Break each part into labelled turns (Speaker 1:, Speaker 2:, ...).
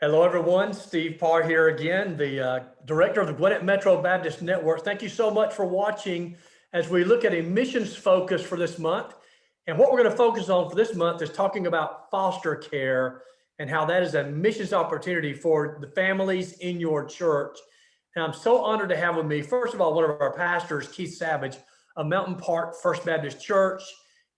Speaker 1: Hello, everyone. Steve Parr here again, the director of the Gwinnett Metro Baptist Network. Thank you so much for watching as we look at a missions focus for this month. And what we're going to focus on for this month is talking about foster care and how that is a missions opportunity for the families in your church. And I'm so honored to have with me, first of all, one of our pastors, Keith Savage of Mountain Park First Baptist Church.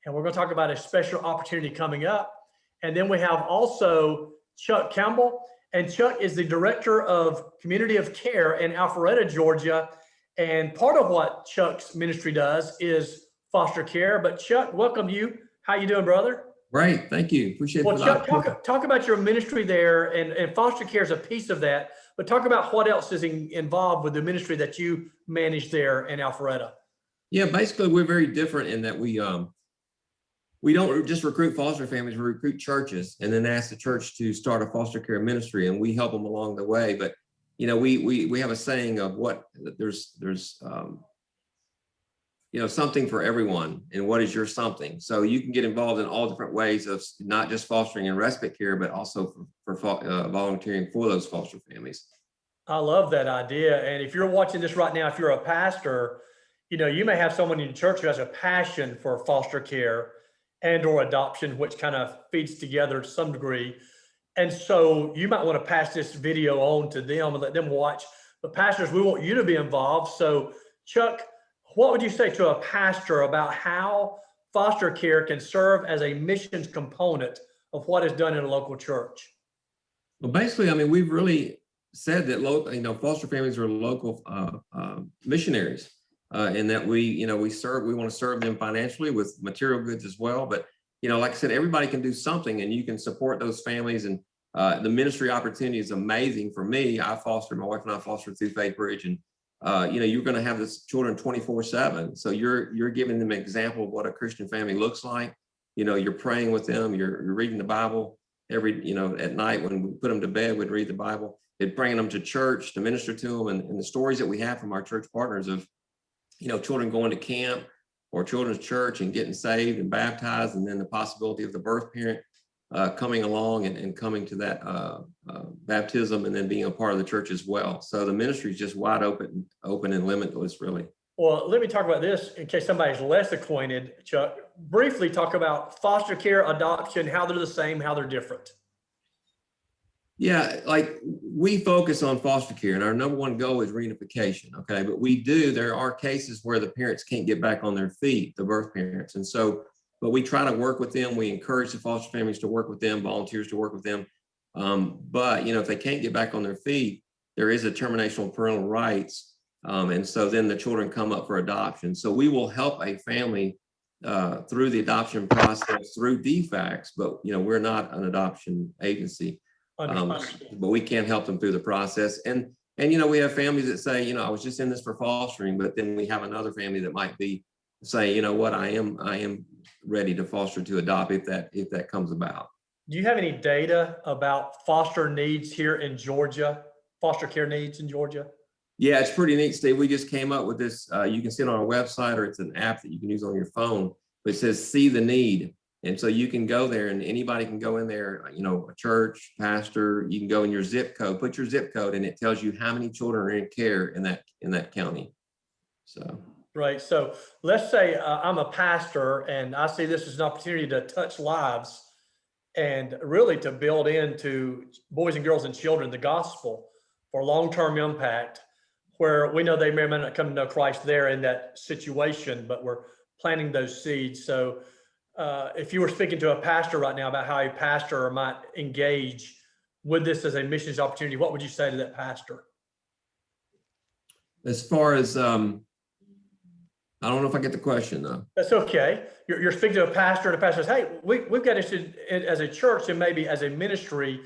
Speaker 1: And we're going to talk about a special opportunity coming up. And then we have also Chuck Campbell. And Chuck is the director of Community of Care in Alpharetta, Georgia. And part of what Chuck's ministry does is foster care. But Chuck, welcome you. How you doing, brother?
Speaker 2: Great, thank you. Appreciate it.
Speaker 1: Well, Chuck, talk about your ministry there, and foster care is a piece of that. But talk about what else is involved with the ministry that you manage there in Alpharetta.
Speaker 2: Yeah, basically, we're very different in that we don't just recruit foster families, we recruit churches and then ask the church to start a foster care ministry, and we help them along the way. But you know, we have a saying of what there's something for everyone, and what is your something. So you can get involved in all different ways of not just fostering and respite care, but also for volunteering for those foster families.
Speaker 1: I love that idea. And if you're watching this right now, if you're a pastor, you know, you may have someone in your church who has a passion for foster care and or adoption, which kind of feeds together to some degree. And so you might want to pass this video on to them and let them watch. But pastors, we want you to be involved. So Chuck, what would you say to a pastor about how foster care can serve as a missions component of what is done in a local church?
Speaker 2: Well, basically, I mean, we've really said that foster families are local missionaries. And that we want to serve them financially with material goods as well. But, you know, like I said, everybody can do something, and you can support those families. And the ministry opportunity is amazing for me. My wife and I fostered through Faith Bridge, and, you're going to have this children 24/7. So you're giving them an example of what a Christian family looks like. You know, you're praying with them, you're reading the Bible at night when we put them to bed, we'd read the Bible. It's bringing them to church to minister to them. And the stories that we have from our church partners of, children going to camp or children's church and getting saved and baptized, and then the possibility of the birth parent coming along and coming to that baptism and then being a part of the church as well. So the ministry is just wide open and limitless, really.
Speaker 1: Well, let me talk about this in case somebody's less acquainted. Chuck, briefly talk about foster care, adoption, how they're the same, how they're different.
Speaker 2: Yeah, like we focus on foster care, and our number one goal is reunification. Okay, but there are cases where the parents can't get back on their feet, the birth parents. And so, but we try to work with them. We encourage the foster families to work with them, volunteers to work with them. But, if they can't get back on their feet, there is a termination of parental rights. And so then the children come up for adoption. So we will help a family through the adoption process, through DFACS, but, we're not an adoption agency. But we can't help them through the process. And we have families that say, I was just in this for fostering, but then we have another family that might be say, you know what, I am ready to foster to adopt if that comes about.
Speaker 1: Do you have any data about foster needs here in Georgia, foster care needs in Georgia?
Speaker 2: Yeah, it's pretty neat, Steve. We just came up with this. You can see it on our website, or it's an app that you can use on your phone, but it says see the need. And so you can go there, and anybody can go in there, a church, pastor, you can go in your zip code, put your zip code, and it tells you how many children are in care in that county. So.
Speaker 1: Right. So let's say I'm a pastor and I see this as an opportunity to touch lives and really to build into boys and girls and children the gospel for long-term impact, where we know they may or may not come to know Christ there in that situation, but we're planting those seeds. So if you were speaking to a pastor right now about how a pastor might engage with this as a missions opportunity, what would you say to that pastor?
Speaker 2: As far as, I don't know if I get the question though.
Speaker 1: That's okay. You're speaking to a pastor, and the pastor says, hey, we've got to, as a church and maybe as a ministry,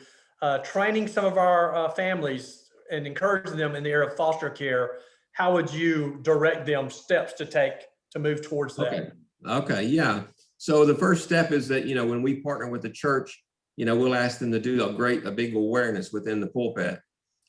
Speaker 1: training some of our families and encouraging them in the area of foster care. How would you direct them steps to take to move towards that?
Speaker 2: Okay. Yeah. So the first step is that, when we partner with the church, we'll ask them to do a big awareness within the pulpit.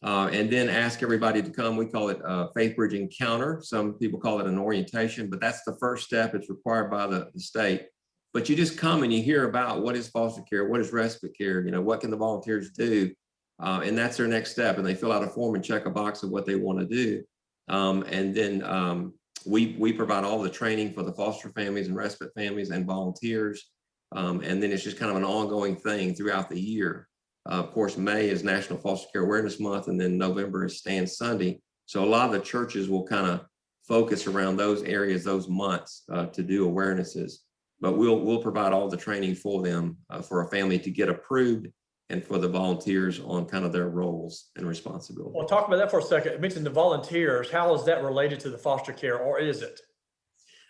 Speaker 2: And then ask everybody to come. We call it Faith Bridge Encounter. Some people call it an orientation, but that's the first step. It's required by the state. but you just come and you hear about what is foster care, what is respite care, what can the volunteers do? And that's their next step. And they fill out a form and check a box of what they want to do. And then we provide all the training for the foster families and respite families and volunteers. And then it's just kind of an ongoing thing throughout the year. Of course, May is National Foster Care Awareness Month, and then November is Stand Sunday. So a lot of the churches will kind of focus around those areas, those months to do awarenesses. But we'll provide all the training for them for a family to get approved, and for the volunteers on kind of their roles and responsibilities.
Speaker 1: Well, talk about that for a second. You mentioned the volunteers. How is that related to the foster care, or is it?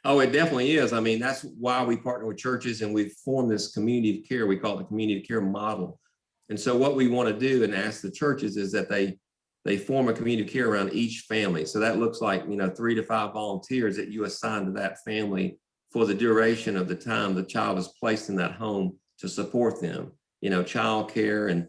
Speaker 2: Oh, it definitely is. I mean, that's why we partner with churches and we've formed this community of care. We call it the community of care model. And so what we want to do and ask the churches is that they form a community of care around each family. So that looks like, 3 to 5 volunteers that you assign to that family for the duration of the time the child is placed in that home to support them. Child care and,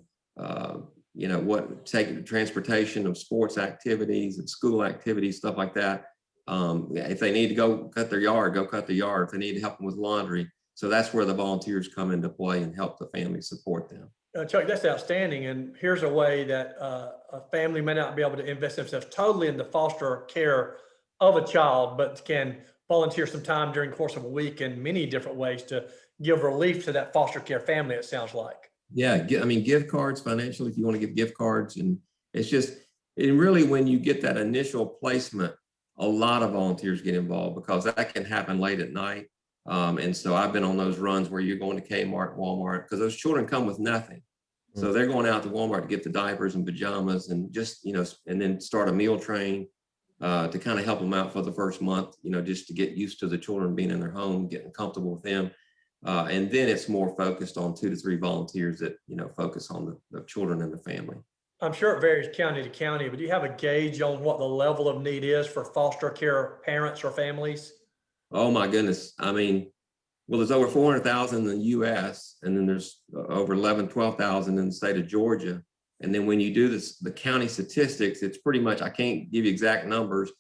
Speaker 2: take transportation of sports activities and school activities, stuff like that. If they need to go cut their yard, go cut the yard. If they need to help them with laundry. So that's where the volunteers come into play and help the family support them.
Speaker 1: Chuck, that's outstanding. And here's a way that a family may not be able to invest themselves totally in the foster care of a child, but can volunteer some time during the course of a week in many different ways to give relief to that foster care family, it sounds like.
Speaker 2: Yeah, gift cards financially, if you want to give gift cards. And it's just, and really when you get that initial placement, a lot of volunteers get involved because that can happen late at night. And so I've been on those runs where you're going to Kmart, Walmart, because those children come with nothing. So they're going out to Walmart to get the diapers and pajamas and just, and then start a meal train to kind of help them out for the first month, just to get used to the children being in their home, getting comfortable with them. And then it's more focused on 2 to 3 volunteers that, focus on the children and the family.
Speaker 1: I'm sure it varies county to county, but do you have a gauge on what the level of need is for foster care parents or families?
Speaker 2: Oh my goodness. I mean, well, there's over 400,000 in the US, and then there's over 12,000 in the state of Georgia. And then when you do this, the county statistics, it's pretty much, I can't give you exact numbers,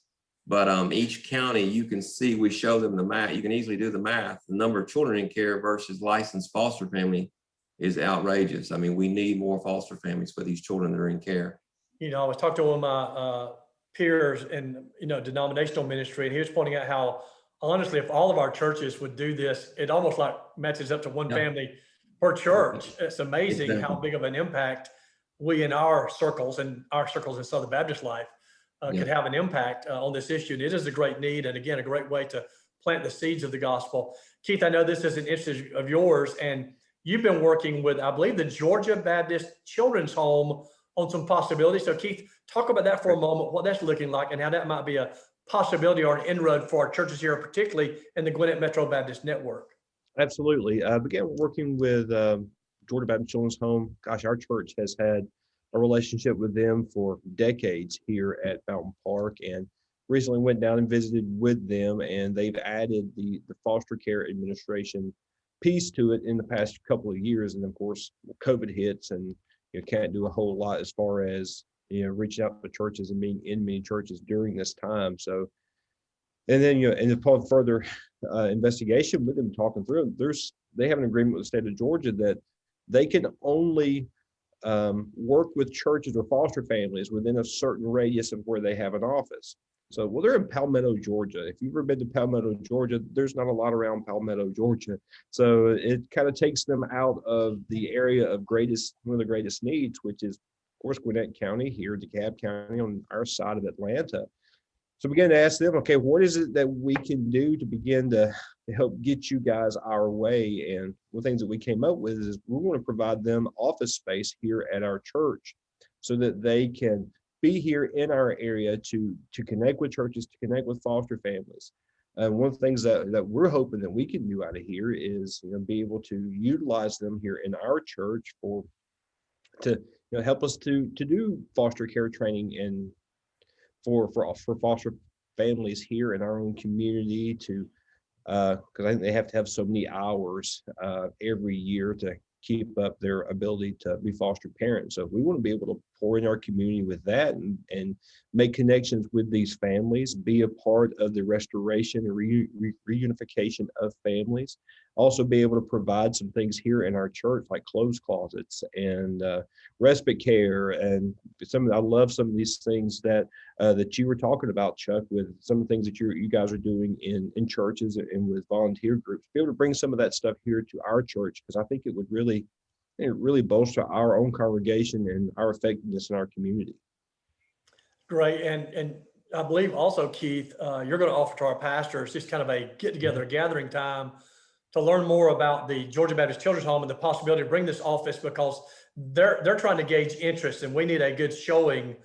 Speaker 2: but each county, you can see, we show them the math. You can easily do the math. The number of children in care versus licensed foster family is outrageous. I mean, we need more foster families for these children that are in care.
Speaker 1: I was talking to one of my peers in, denominational ministry, and he was pointing out how, honestly, if all of our churches would do this, it almost like matches up to one family per church. It's amazing how big of an impact we in our circles and our circles in Southern Baptist life could have an impact on this issue. And it is a great need, and again, a great way to plant the seeds of the gospel. Keith, I know this is an interest of yours, and you've been working with, I believe, the Georgia Baptist Children's Home on some possibilities. So Keith, talk about that for a moment, what that's looking like and how that might be a possibility or an inroad for our churches here, particularly in the Gwinnett Metro Baptist Network.
Speaker 3: Absolutely. I began working with Georgia Baptist Children's Home. Gosh, our church has had a relationship with them for decades here at Fountain Park, and recently went down and visited with them, and they've added the foster care administration piece to it in the past couple of years. And of course, COVID hits, and you can't do a whole lot as far as reaching out to churches and being in many churches during this time. So, and then and upon further investigation with them, talking through them, they have an agreement with the state of Georgia that they can only work with churches or foster families within a certain radius of where they have an office. So, well, they're in Palmetto, Georgia. If you've ever been to Palmetto, Georgia, there's not a lot around Palmetto, Georgia. So it kind of takes them out of the area of one of the greatest needs, which is, of course, Gwinnett County here, DeKalb County on our side of Atlanta. So we began to ask them, okay, what is it that we can do to begin to help get you guys our way? And one of the things that we came up with is we want to provide them office space here at our church so that they can be here in our area to connect with churches, to connect with foster families. And one of the things that we're hoping that we can do out of here is be able to utilize them here in our church to help us to do foster care training and for foster families here in our own community, to because I think they have to have so many hours every year to keep up their ability to be foster parents. So we want to be able to pour in our community with that and make connections with these families, be a part of the restoration and reunification of families. also be able to provide some things here in our church, like clothes closets and respite care. And I love some of these things that you were talking about, Chuck, with some of the things that you guys are doing in churches and with volunteer groups. Be able to bring some of that stuff here to our church, because I think it would really bolster our own congregation and our effectiveness in our community.
Speaker 1: Great. And I believe also, Keith, you're going to offer to our pastors just kind of a get together, gathering time to learn more about the Georgia Baptist Children's Home and the possibility to bring this office, because they're trying to gauge interest, and we need a good showing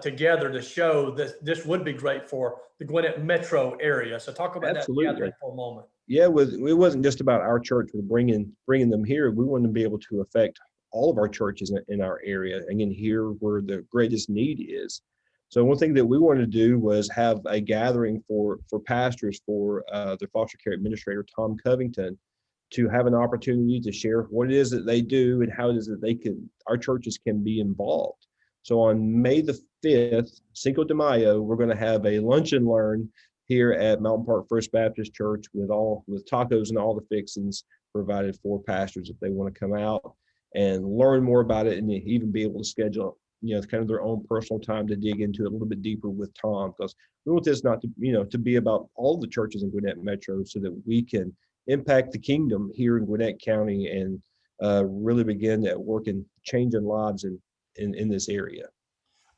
Speaker 1: together to show that this would be great for the Gwinnett metro area. So talk about
Speaker 3: Absolutely.
Speaker 1: that gathering for a moment.
Speaker 3: Yeah, it wasn't just about our church with bringing them here. We wanted to be able to affect all of our churches in our area, again, here where the greatest need is. So one thing that we wanted to do was have a gathering for pastors, for the foster care administrator, Tom Covington, to have an opportunity to share what it is that they do and how it is that our churches can be involved. So on May the 5th, Cinco de Mayo, we're going to have a lunch and learn here at Mountain Park First Baptist Church with tacos and all the fixings provided for pastors if they want to come out and learn more about it, and even be able to schedule kind of their own personal time to dig into it a little bit deeper with Tom, because we want this not to be about all the churches in Gwinnett Metro, so that we can impact the kingdom here in Gwinnett County and really begin at working, changing lives in this area.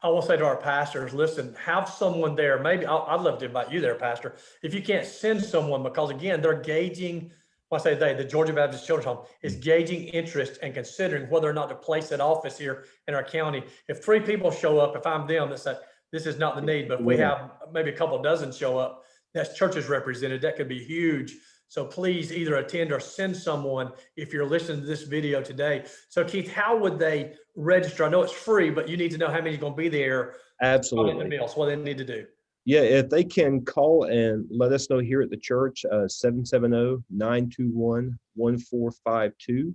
Speaker 1: I will say to our pastors, listen, have someone there. Maybe I'd love to invite you there, Pastor. If you can't send someone, because again, they're gauging, when I say the Georgia Baptist Children's Home is gauging interest and considering whether or not to place that office here in our county. If 3 people show up, if I'm them, that say, this is not the need, but if we have maybe a couple dozen show up, that's churches represented, that could be huge. So please either attend or send someone if you're listening to this video today. So Keith, how would they register? I know it's free, but you need to know how many is going to be there.
Speaker 3: Absolutely.
Speaker 1: The meals, what they need to do.
Speaker 3: Yeah, if they can call and let us know here at the church, 770-921-1452.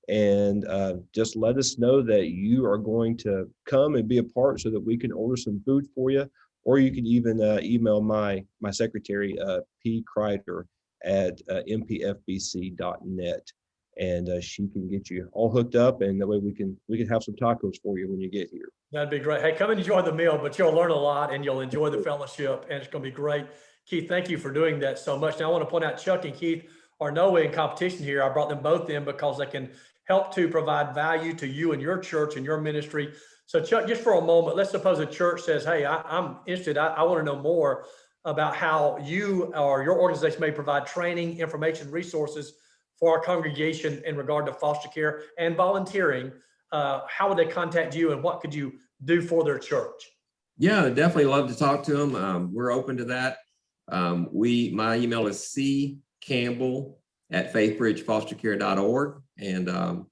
Speaker 3: And just let us know that you are going to come and be a part, so that we can order some food for you. Or you can even email my secretary, P. Kreider, at mpfbc.net, and she can get you all hooked up, and that way we can have some tacos for you when you get here.
Speaker 1: That'd be great. Hey, come and enjoy the meal, but you'll learn a lot and you'll enjoy the fellowship, and it's going to be great. Keith, thank you for doing that so much. Now I want to point out Chuck and Keith are no way in competition here. I brought them both in because they can help to provide value to you and your church and your ministry. So Chuck, just for a moment, let's suppose a church says, hey, I'm interested. I want to know more about how you or your organization may provide training, information, resources for our congregation in regard to foster care and volunteering. How would they contact you, and what could you do for their church?
Speaker 2: Yeah, definitely love to talk to them. We're open to that. My email is ccampbell@faithbridgefostercare.org, and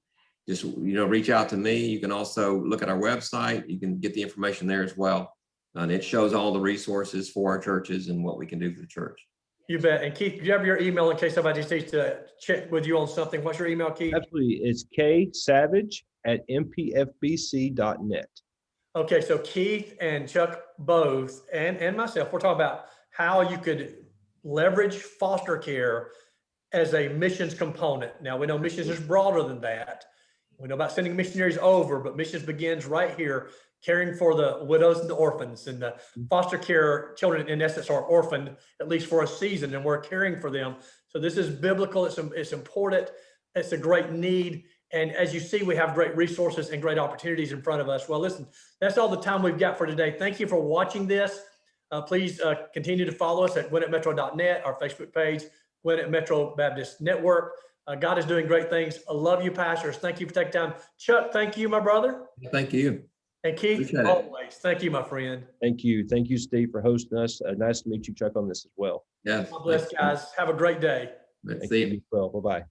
Speaker 2: just reach out to me. You can also look at our website. You can get the information there as well, and it shows all the resources for our churches and what we can do for the church.
Speaker 1: You bet. And Keith, do you have your email in case somebody just needs to check with you on something? What's your email, Keith?
Speaker 3: Absolutely. It's ksavage@mpfbc.net.
Speaker 1: Okay, so Keith and Chuck both, and myself, we're talking about how you could leverage foster care as a missions component. Now, we know missions is broader than that. We know about sending missionaries over, but missions begins right here, caring for the widows and the orphans, and the foster care children, in essence, are orphaned, at least for a season, and we're caring for them. So this is biblical. It's important. It's a great need. And as you see, we have great resources and great opportunities in front of us. Well, listen, that's all the time we've got for today. Thank you for watching this. Please continue to follow us at GwinnettMetro.net, our Facebook page, Gwinnett Metro Baptist Network. God is doing great things. I love you, pastors. Thank you for taking time. Chuck, thank you, my brother.
Speaker 2: Thank you.
Speaker 1: And Keith, always, thank you, my friend.
Speaker 3: Thank you. Thank you, Steve, for hosting us. Nice to meet you, Chuck, on this as well.
Speaker 2: Yeah.
Speaker 1: God bless, guys. Have a great day.
Speaker 2: See you.
Speaker 3: Well, bye-bye.